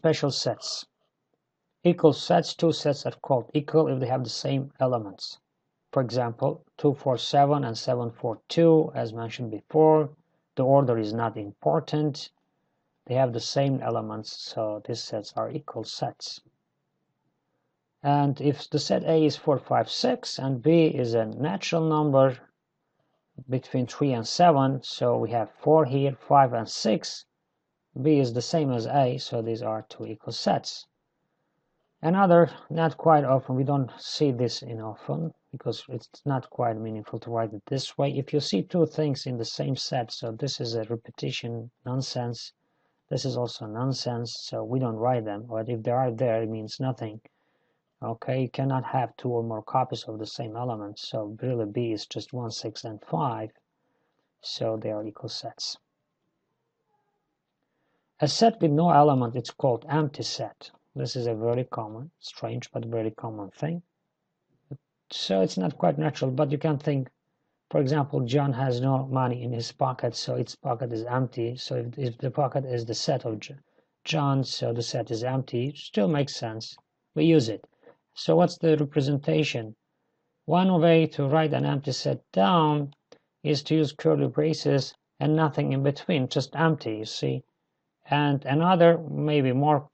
special sets. Equal sets, two sets are called equal if they have the same elements. For example, 247 and 742, as mentioned before, the order is not important. They have the same elements, so these sets are equal sets. And if the set A is 4, 5, 6 and B is a natural number between 3 and 7, so we have 4 here, 5 and 6. B is the same as A, so these are two equal sets. Another, not quite often, we don't see this in often because it's not quite meaningful to write it this way. If you see two things in the same set, so this is a repetition, nonsense, this is also nonsense, so we don't write them. But if they are there, it means nothing. Okay, you cannot have two or more copies of the same element, so really B is just 1, 6 and 5, so they are equal sets. A set with no element, it's called empty set. This is a very common, strange but very common thing. So it's not quite natural, but you can think, for example, John has no money in his pocket, so its pocket is empty. So if the pocket is the set of John, so the set is empty, it still makes sense. We use it. So what's the representation? One way to write an empty set down is to use curly braces and nothing in between, just empty, you see. And another, maybe more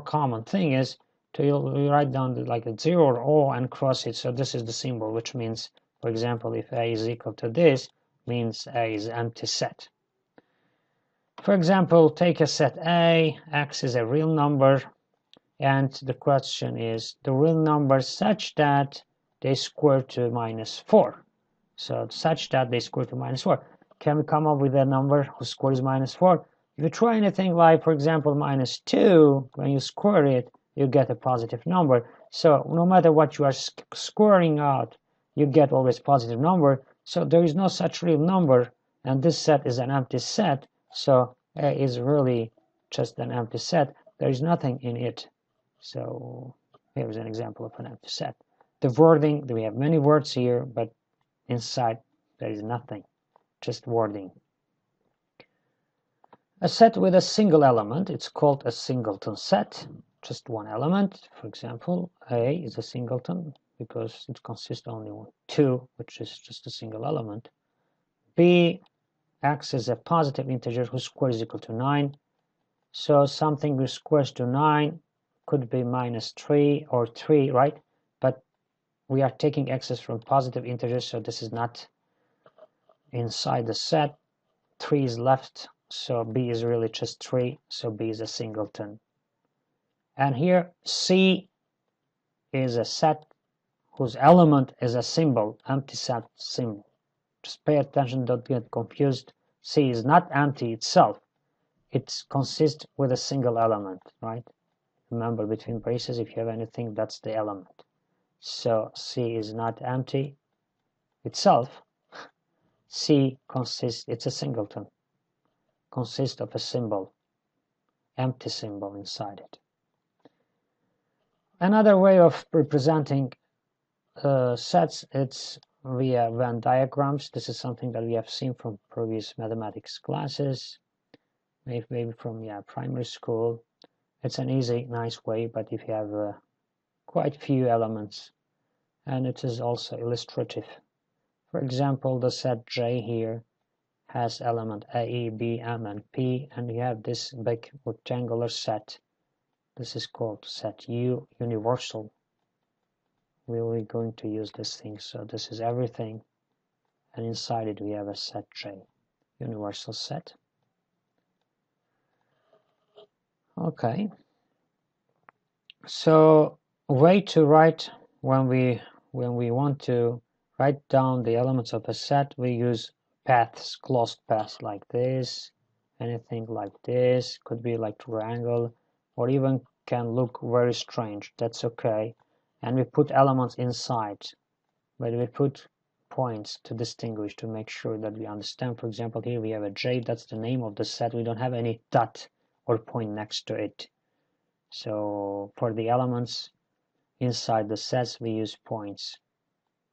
common thing is to write down like a 0 or O and cross it. So this is the symbol, which means, for example, if A is equal to this, means A is empty set. For example, take a set A, X is a real number, and the question is the real number such that they square to -4. So such that they square to -4. Can we come up with a number whose square is -4? If you try anything like, for example, -2, when you square it, you get a positive number. So no matter what you are squaring out, you get always positive number. So there is no such real number, and this set is an empty set. So A is really just an empty set. There is nothing in it. So here's an example of an empty set. The wording, we have many words here, but inside there is nothing, just wording. A set with a single element, it's called a singleton set, just one element. For example, A is a singleton because it consists only of 2, which is just a single element. B, X is a positive integer whose square is equal to 9. So something which squares to 9 could be -3 or 3, right? But we are taking x's from positive integers, so this is not inside the set. 3 is left, so B is really just 3, so B is a singleton. And here C is a set whose element is a symbol, empty set symbol. Just pay attention, don't get confused. C is not empty itself. It consists with a single element, right? Remember, between braces, if you have anything, that's the element. So C is not empty itself. C consists, it's a singleton, consists of a symbol, empty symbol inside it. Another way of representing sets, it's via Venn diagrams. This is something that we have seen from previous mathematics classes, maybe from primary school. It's an easy, nice way, but if you have quite few elements, and it is also illustrative. For example, the set J here has element A, E, B, M, and P, and you have this big rectangular set. This is called set U, universal. We're going to use this thing, so this is everything, and inside it we have a set J, universal set. Okay, so way to write when we want to write down the elements of a set, we use paths, closed paths like this, anything like this, could be like triangle, or even can look very strange, that's okay. And we put elements inside, but we put points to distinguish, to make sure that we understand. For example, here we have a J, that's the name of the set, we don't have any dot or point next to it. So for the elements inside the sets, we use points,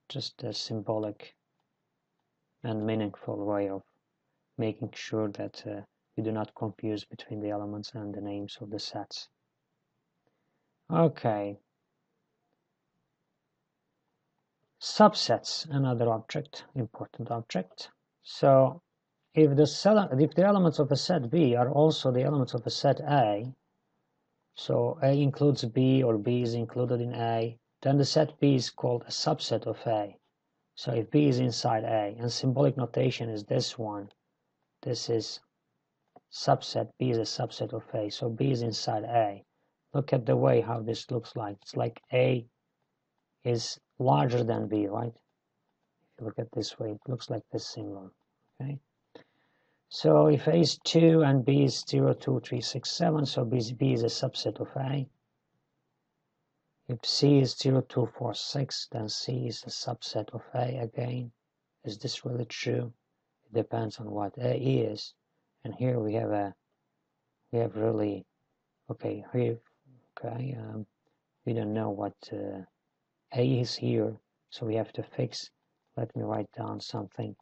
just a symbolic and meaningful way of making sure that you do not confuse between the elements and the names of the sets. Okay. Subsets, another object, important object. So if the elements of a set B are also the elements of a set A, so A includes B or B is included in A, then the set B is called a subset of A. So if B is inside A, and symbolic notation is this one, this is subset, B is a subset of A, so B is inside A. Look at the way how this looks like. It's like A is larger than B, right? If you look at this way, it looks like this symbol, okay? So if A is 2 and B is 0, 2, 3, 6, 7, so B is a subset of A. If C is 0, 2, 4, 6, then C is a subset of A again. Is this really true? It depends on what A is. And here we have really, okay, here, okay, we don't know what A is here, so we have to fix. Let me write down something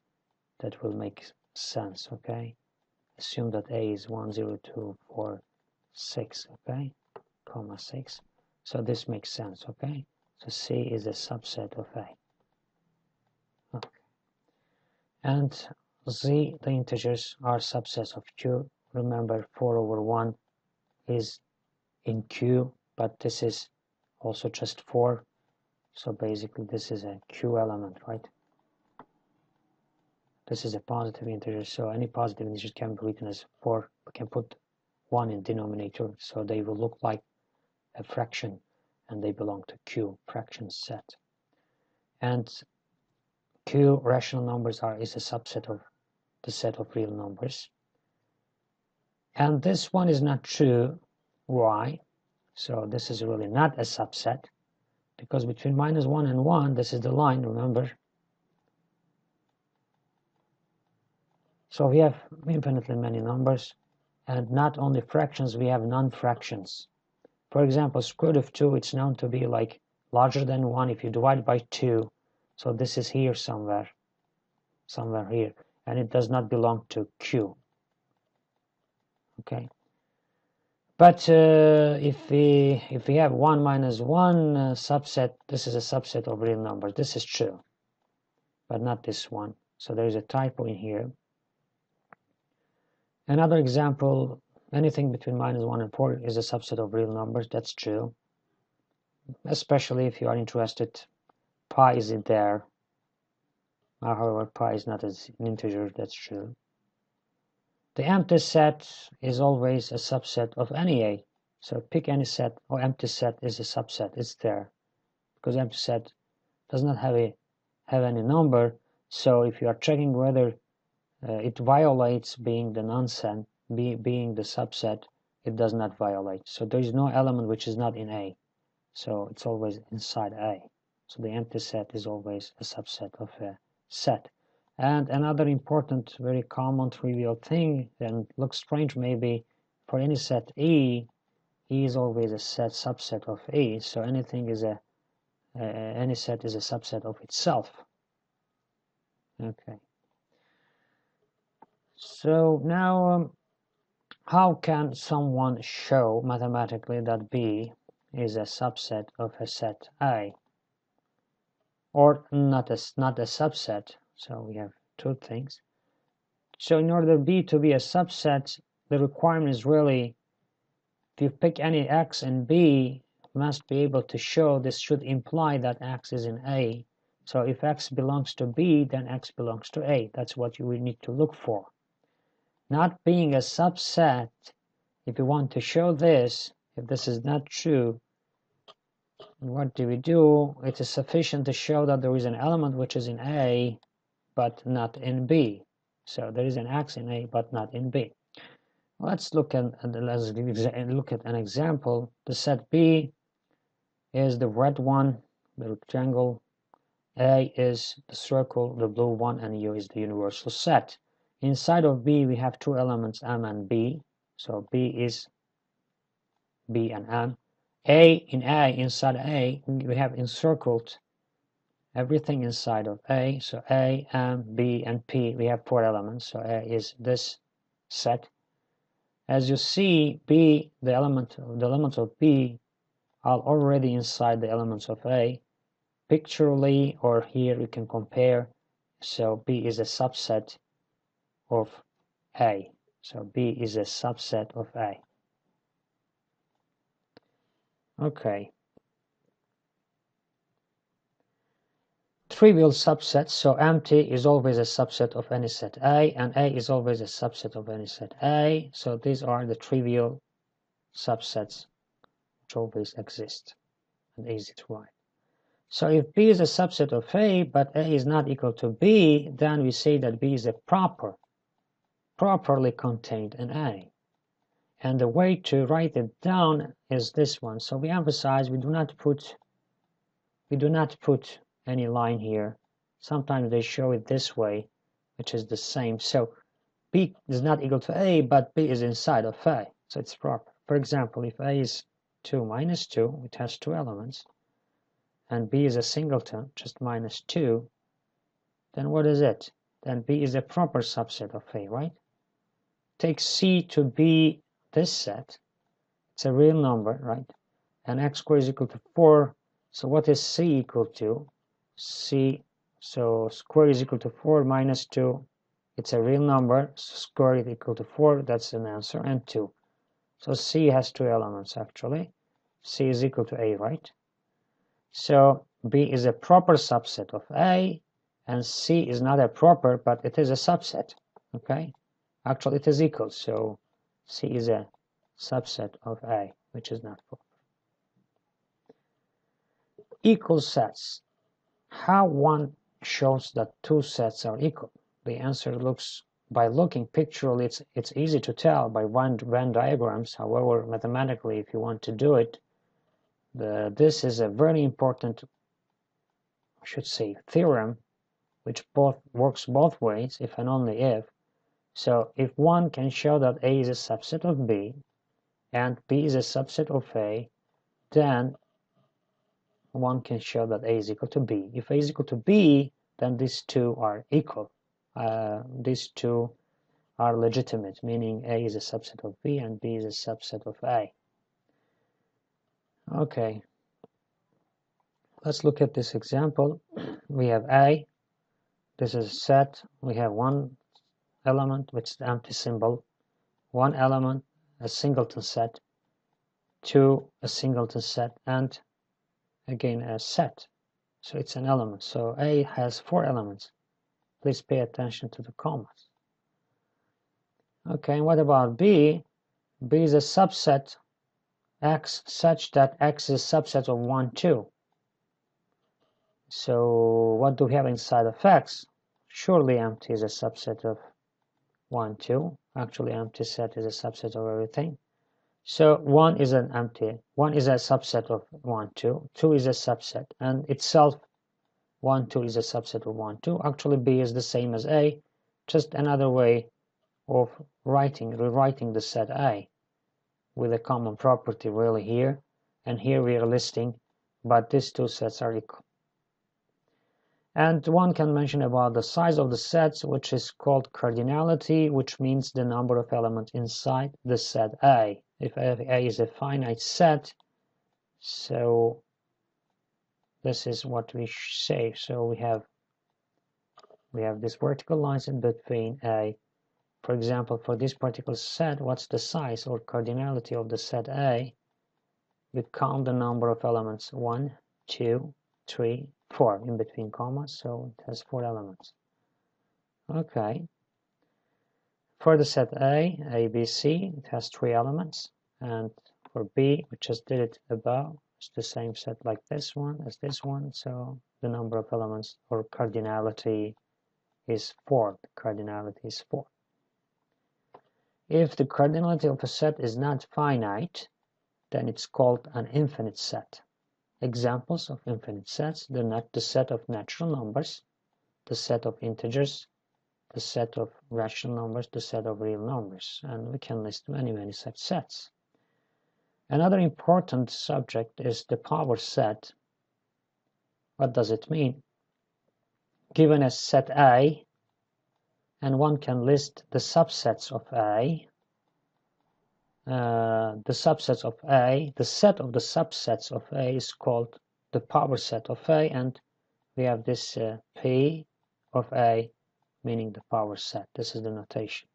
that will make sense, okay? Assume that A is 1, 0, 2, 4, 6, okay, comma 6. So this makes sense, okay? So C is a subset of A. Okay. And Z, the integers, are subsets of Q. Remember, 4 over 1 is in Q, but this is also just 4. So basically this is a Q element, right? This is a positive integer, so any positive integer can be written as 4. We can put 1 in denominator, so they will look like a fraction, and they belong to Q, fraction set. And Q, rational numbers, is a subset of the set of real numbers. And this one is not true. Why? So this is really not a subset, because between -1 and 1, this is the line, remember? So we have infinitely many numbers, and not only fractions, we have non-fractions. For example, square root of 2, it's known to be like larger than 1 if you divide by 2. So this is here somewhere here, and it does not belong to Q. Okay. But if we have 1 minus 1 subset, this is a subset of real numbers. This is true, but not this one. So there is a typo in here. Another example, anything between -1 and 4 is a subset of real numbers. That's true. Especially if you are interested, pi is in there. However, pi is not an integer. That's true. The empty set is always a subset of any A. So pick any set, or empty set is a subset. It's there, because empty set does not have any number. So if you are checking whether it violates being the non-set, being the subset, it does not violate. So there is no element which is not in A. So it's always inside A. So the empty set is always a subset of a set. And another important, very common, trivial thing, and looks strange maybe, for any set E is always a subset of E. So anything is any set is a subset of itself. Okay. So now, how can someone show mathematically that B is a subset of a set A, or not a subset? So we have two things. So in order B to be a subset, the requirement is really, if you pick any X in B, you must be able to show this should imply that X is in A. So if X belongs to B, then X belongs to A. That's what you will need to look for. Not being a subset, if you want to show this, if this is not true, what do we do? It is sufficient to show that there is an element which is in A, but not in B. So there is an X in A, but not in B. Let's look at an example. The set B is the red one, the rectangle. A is the circle, the blue one, and U is the universal set. Inside of B, we have two elements, M and B. So B is B and M. Inside A, we have encircled everything inside of A. So A, M, B, and P, we have four elements. So A is this set. As you see, B, the elements of B are already inside the elements of A. Pictorially, or here we can compare. So B is a subset of A. So B is a subset of A. Okay. Trivial subsets. So empty is always a subset of any set A, and A is always a subset of any set A. So these are the trivial subsets which always exist and easy to write. So if B is a subset of A, but A is not equal to B, then we say that B is a properly contained in A. And the way to write it down is this one. So we emphasize we do not put any line here. Sometimes they show it this way, which is the same. So B is not equal to A, but B is inside of A, so it's proper. For example, if A is 2 minus 2, it has two elements, and B is a singleton, just minus 2, then what is it? Then B is a proper subset of A, right? Take C to be this set. It's a real number, right? And x squared is equal to 4. So what is C equal to? C, so square is equal to 4 minus 2. It's a real number. So square is equal to 4. That's an answer. And 2. So C has two elements, actually. C is equal to A, right? So B is a proper subset of A. And C is not a proper, but it is a subset. Okay? Actually, it is equal. So C is a subset of A, which is not proper. Equal sets. How one shows that two sets are equal? The answer looks, by looking pictorially, it's easy to tell by Venn diagrams. However, mathematically, if you want to do it, this is a very important, I should say, theorem, which works both ways, if and only if. So if one can show that A is a subset of B, and B is a subset of A, then one can show that A is equal to B. If A is equal to B, then these two are equal. These two are legitimate, meaning A is a subset of B and B is a subset of A. Okay, let's look at this example. We have A. This is a set. We have one element, which is the empty symbol. One element, a singleton set. Two, a singleton set, and again a set. So it's an element. So A has four elements. Please pay attention to the commas. Okay, and what about B? B is a subset X such that X is a subset of 1, 2. So what do we have inside of X? Surely empty is a subset of 1, 2. Actually, empty set is a subset of everything. So 1 is an empty. 1 is a subset of 1, 2. 2 is a subset. And itself, 1, 2 is a subset of 1, 2. Actually, B is the same as A, just another way of rewriting the set A with a common property really here. And here we are listing, but these two sets are equal. And one can mention about the size of the sets, which is called cardinality, which means the number of elements inside the set A. If A is a finite set, so this is what we say. So we have these vertical lines in between A. For example, for this particular set, what's the size or cardinality of the set A? We count the number of elements, 1, 2, 3, 4 in between commas, so it has 4 elements. Okay. For the set A, B, C, it has 3 elements, and for B, we just did it above, it's the same set like this one as this one, so the number of elements or cardinality is 4. The cardinality is 4. If the cardinality of a set is not finite, then it's called an infinite set. Examples of infinite sets: the set of natural numbers, the set of integers, the set of rational numbers, the set of real numbers, and we can list many such sets. Another important subject is the power set. What does it mean? Given a set A, and one can list the subsets of A, the subsets of A, the set of the subsets of A is called the power set of A, and we have this P of A, meaning the power set. This is the notation.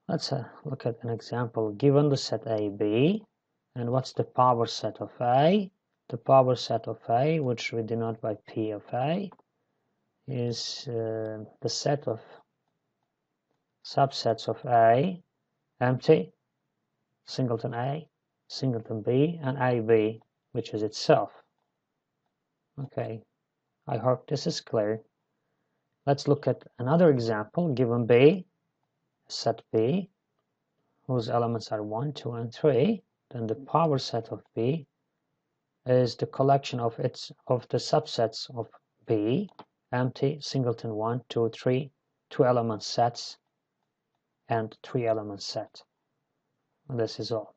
Let's look at an example. Given the set AB, and what's the power set of A? The power set of A, which we denote by P of A, is the set of subsets of A, empty, singleton A, singleton B, and AB, which is itself. Okay, I hope this is clear. Let's look at another example. Given B, set B, whose elements are 1, 2, and 3, then the power set of B is the collection of the subsets of B, empty, singleton 1, 2, 3, 2-element sets, and 3-element set. And this is all.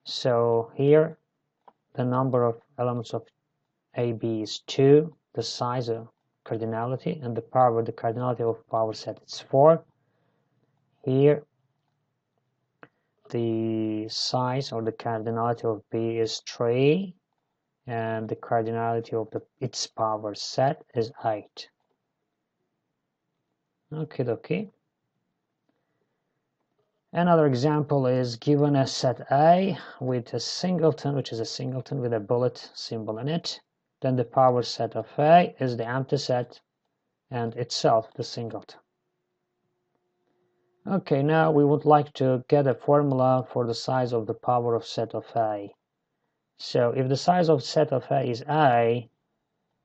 So here the number of elements of AB is 2, the size of cardinality, and the cardinality of power set is 4. Here the size or the cardinality of B is 3, and the cardinality of its power set is 8. Okay. Another example is given a set A with a singleton, which is a singleton with a bullet symbol in it. Then the power set of A is the empty set and itself the singleton. Okay, now we would like to get a formula for the size of the power of set of A. So if the size of set of A is A,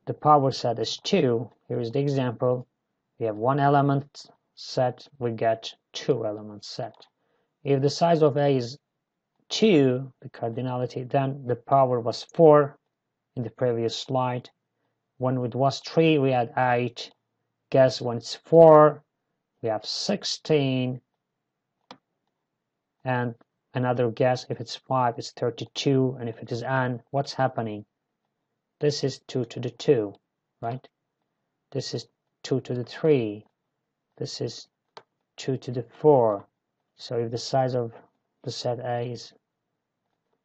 the power set is 2. Here is the example. We have 1-element set, we get 2-element set. If the size of A is 2, the cardinality, then the power was 4 in the previous slide. When it was 3, we had 8. Guess when it's 4, we have 16. And another guess, if it's 5, it's 32. And if it is n, what's happening? This is 2 to the 2, right? This is 2 to the 3. This is 2 to the 4. So if the size of the set A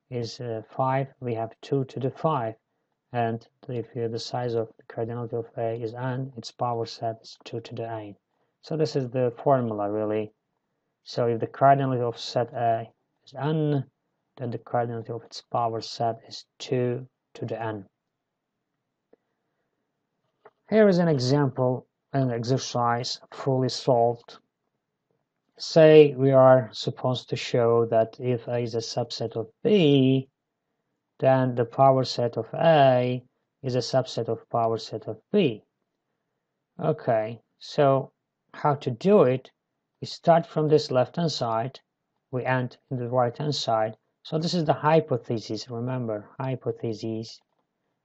is 5, we have 2 to the 5. And if the size of the cardinality of A is n, its power set is 2 to the n. So this is the formula, really. So if the cardinality of set A is n, then the cardinality of its power set is 2 to the n. Here is an example, an exercise fully solved. Say we are supposed to show that if A is a subset of B, then the power set of A is a subset of power set of B. Okay, so how to do it? We start from this left-hand side, we end in the right-hand side. So this is the hypothesis, remember, hypothesis,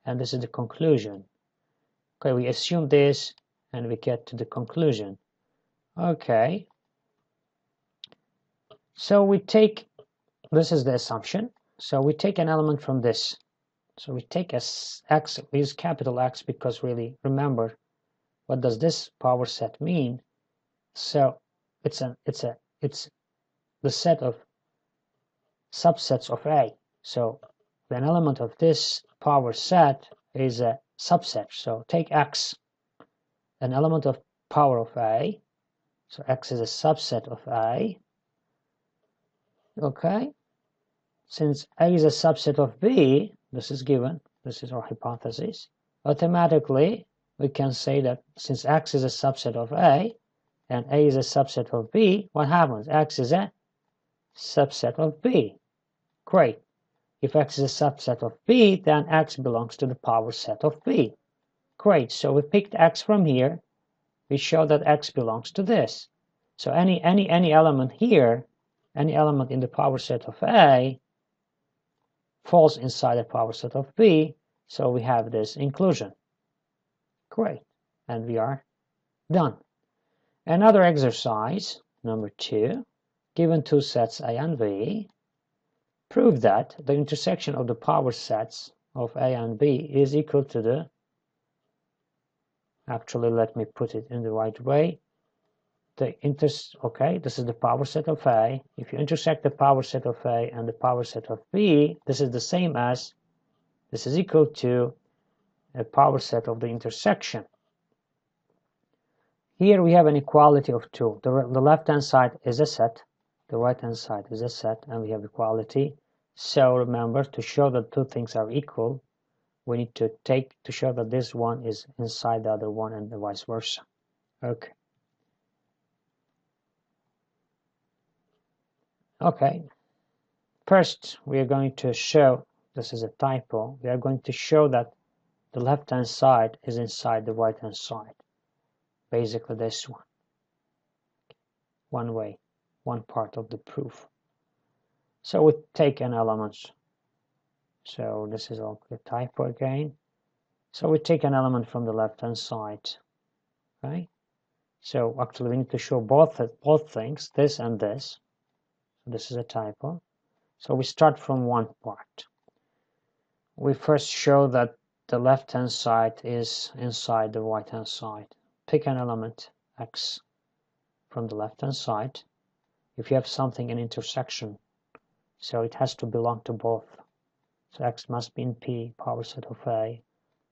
and this is the conclusion. Okay, we assume this, and we get to the conclusion. Okay, so we take, this is the assumption. So we take an element from this. So we take X, we use capital X because really, remember, what does this power set mean? So it's the set of subsets of A. So an element of this power set is a subset. So take X, an element of power of A. So X is a subset of A. Okay. Since A is a subset of B, this is given, this is our hypothesis, automatically we can say that since X is a subset of A and A is a subset of B, what happens? X is a subset of B. Great. If X is a subset of B, then X belongs to the power set of B. Great. So we picked X from here. We show that X belongs to this. So any element here, any element in the power set of A, falls inside the power set of B, so we have this inclusion. Great, and we are done. Another exercise, number 2, given two sets A and B, prove that the intersection of the power sets of A and B is equal to the, actually let me put it in the right way, okay, this is the power set of A. If you intersect the power set of A and the power set of B, this is the same as, this is equal to a power set of the intersection. Here we have an equality of 2. The left-hand side is a set, the right-hand side is a set, and we have equality. So remember, to show that two things are equal, we need to show that this one is inside the other one and vice versa. Okay. Okay. First, we are going to show, this is a typo, we are going to show that the left-hand side is inside the right-hand side. Basically this one. One way, one part of the proof. So we take an element. So this is all a typo again. So we take an element from the left-hand side. Okay. So actually we need to show both things, this and this. So this is a typo. So we start from one part. We first show that the left-hand side is inside the right-hand side. Pick an element, x, from the left-hand side. If you have something in intersection, so it has to belong to both. So x must be in P, power set of A,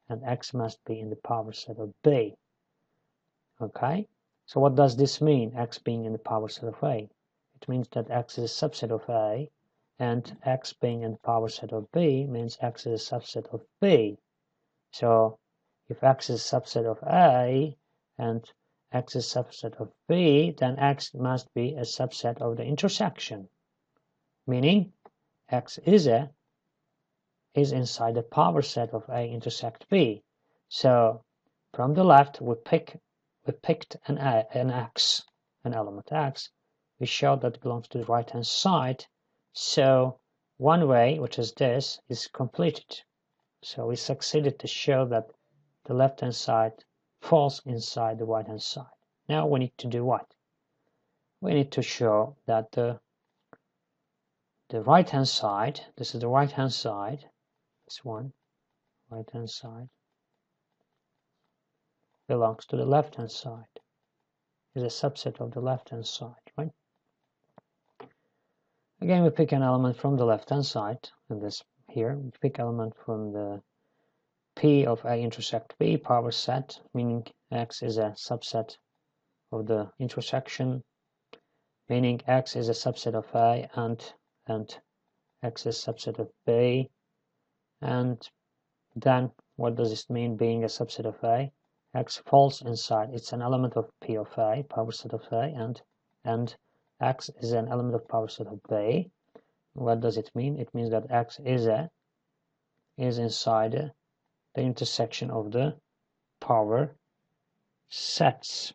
and x must be in the power set of B. Okay? So what does this mean, x being in the power set of A? It means that x is a subset of A, and x being in the power set of B means x is a subset of B. So if x is a subset of A and x is a subset of B, then x must be a subset of the intersection, meaning x is inside the power set of A intersect B. So from the left we picked an element x. We showed that it belongs to the right hand side. So one way, which is this, is completed. So we succeeded to show that the left hand side falls inside the right hand side. Now we need to do what? We need to show that the right hand side, this is the right hand side, this one, right hand side, belongs to the left hand side, is a subset of the left hand side, right? Again, we pick an element from the left hand side, and this here, we pick element from the P of A intersect B power set, meaning x is a subset of the intersection, meaning x is a subset of A and x is a subset of B. And then what does this mean, being a subset of A? X falls inside, it's an element of P of A, power set of A, and x is an element of power set of B. What does it mean? It means that x is inside the intersection of the power sets.